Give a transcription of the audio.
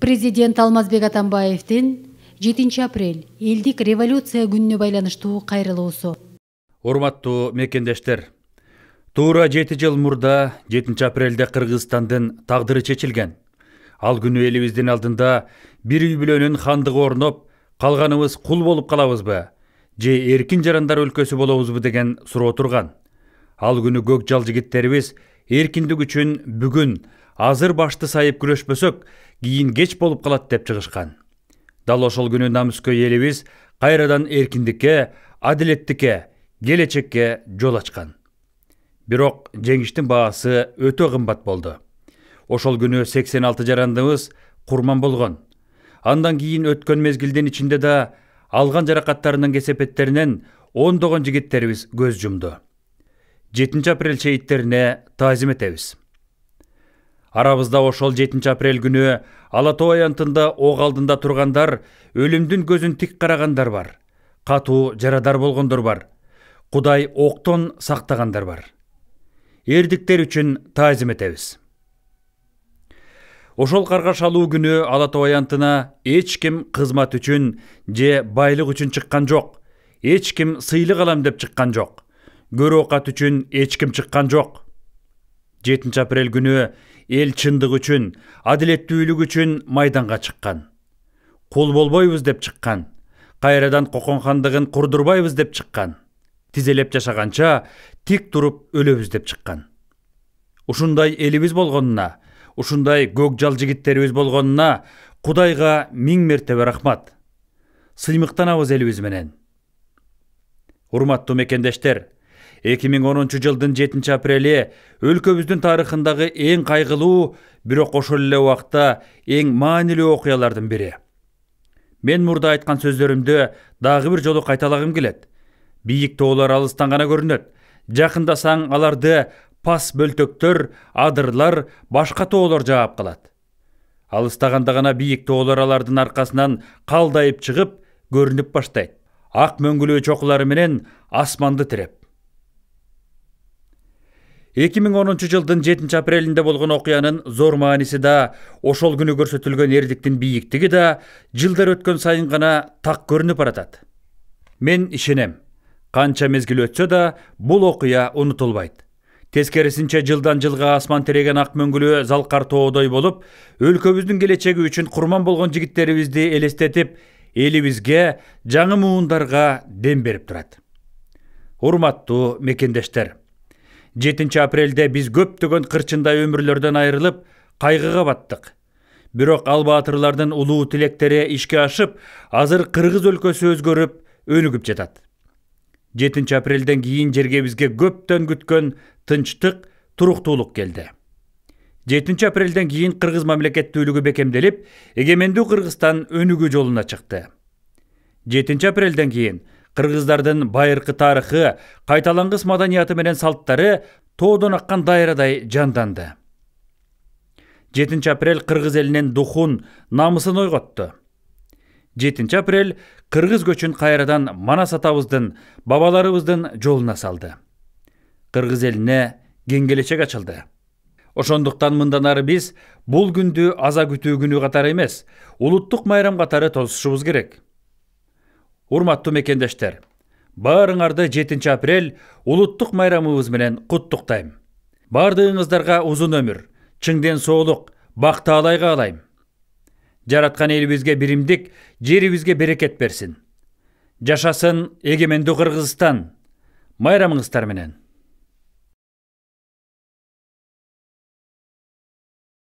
Президент Алмазбек Атамбаевдин 7 апрель элдик революция күнүнө байланыштуу кайрылуусу. Урматтуу мекендештер, туура 7 жыл мурда 7 апрелде Кыргызстандын тагдыры чечилген. Ал күнү элибиздин алдында бир үй бүлөнүн хандыгы орноп, калганыбыз кул болуп калабызбы, же эркин жарандар өлкөсү болобузбу деген суроо турган. Ал күнү көк жал жигиттерибиз эркиндик үчүн бүгүн азыр башты сайып күрөшпөсөк, кийин кеч болуп калат деп чыгышкан. Дал ошол күнү намыскөй элибиз кайрадан эркиндикке, адилеттикке, келечекке жол ачкан. Бирок жеңиштин баасы өтө кымбат болду. Ошол күнү 86 жарандыбыз курман болгон. Андан кийин өткөн мезгилдин ичинде да алган жаракаттарынын кесепеттеринен ондогон жигиттерибиз көз жумду. 7 апрель шейиттерине таазим этебиз. Арабызда ошол 7 апрель күнү Ала Тоо аянтында ок алдында тургандар, өлүмдүн көзүн тик карагандар бар. Катуу жарадар болгондор бар. Кудай октон сактагандар бар. Эрдиктер үчүн таазим этебиз. Ошол каргаш алуу күнү Ала Тоо аянтына эч ким кызмат үчүн же байлык үчүн чыккан жок. Эч ким сыйлык алам деп чыккан жок. Көрө окат үчүн эч ким чыккан жок. 7 апрель күнү эл чындык үчүн, адилеттүүлүк үчүн майданга чыккан. Кул болбойбуз деп чыккан. Кайрадан Кокон хандыгын курдурбайбыз деп чыккан. Тизелеп жашаганча тик туруп өлөбүз деп чыккан. Ушундай элибиз болгонуна, ушундай көк жал жигиттерибиз болгонуна Кудайга 1000 мертебе рахмат. Сыймыктанабыз элибиз менен. Урматтуу мекендештер, 2010 жылдын 7 апрели өлкөбүздүн тарыхындагы эң кайгылуу, бирок ошол эле убакта эң маанилүү окуялардын бири. Мен мурда айткан сөздөрүмдү дагы бир жолу кайталагым келет. Бийик тоолор алыстан гана көрүнөт. Жакындасаң аларды пас бөлтөктөр, адырлар, башка тоолор жаап калат. Алыстаганда гана бийик тоолор алардын аркасынан калдайып чыгып көрүнүп баштайт. Ак мөңгүлүү чокулары менен асманды тиреп. 2010 жылдын 7 апрелинде болгон окуянын зор мааниси да, ошол күнү көрсөтүлгөн эрдиктин бийиктиги да жылдар өткөн сайын гана так көрүнүп баратат. Мен ишенем, канча мезгил өтсө да бул окуя унутулбайт. Тескерисинче жылдан жылга асман тиреген ак мөңгүлүү залкар тоодой болуп, өлкөбүздүн келечеги үчүн курман болгон жигиттерибизди элестетип, элибизге, жаңы муундарга дем берип турат. Урматтуу мекендештер, 7 апрелде биз көптөгөн кырчындай өмүрлөрдөн айрылып, кайгыга баттык. Бирок ал баатырлардын улуу тилектери ишке ашып, азыр Кыргыз өлкөсү өзгөрүп, өнүгүп жатат. 7 апрелден кийин жерге бизге көптөн күткөн тынчтык, туруктуулук келди. 7 апрелден кийин Кыргыз мамлекеттүүлүгү бекемделип, эгемендүү Кыргызстан өнүгүү жолуна чыкты. 7 апрелден кийин кыргыздардын байыркы тарыхы, кайталангыс маданияты менен салттары тоодон аккан дайрадай жанданды. 7 апрель кыргыз элинин духун, намысын ойготту. 7 апрель кыргыз көчүн кайрадан Манас атабыздын, бабаларыбыздын жолуна салды. Кыргыз элине кең келечек ачылды. Ошондуктан мындан ары биз бул күндү аза күтүү күнү катары эмес, улуттук майрам катары тосушубуз керек. Урматтуу мекендештер, баарыңарды 7 апрель улуттук майрамыбыз менен куттуктайм. Бардыгыңыздарга узун өмүр, чың ден соолук, бак таалай каалайм. Жараткан элибизге биримдик, жерибизге берекет берсин. Жашасын эгемендүү Кыргызстан. Майрамыңыздар менен.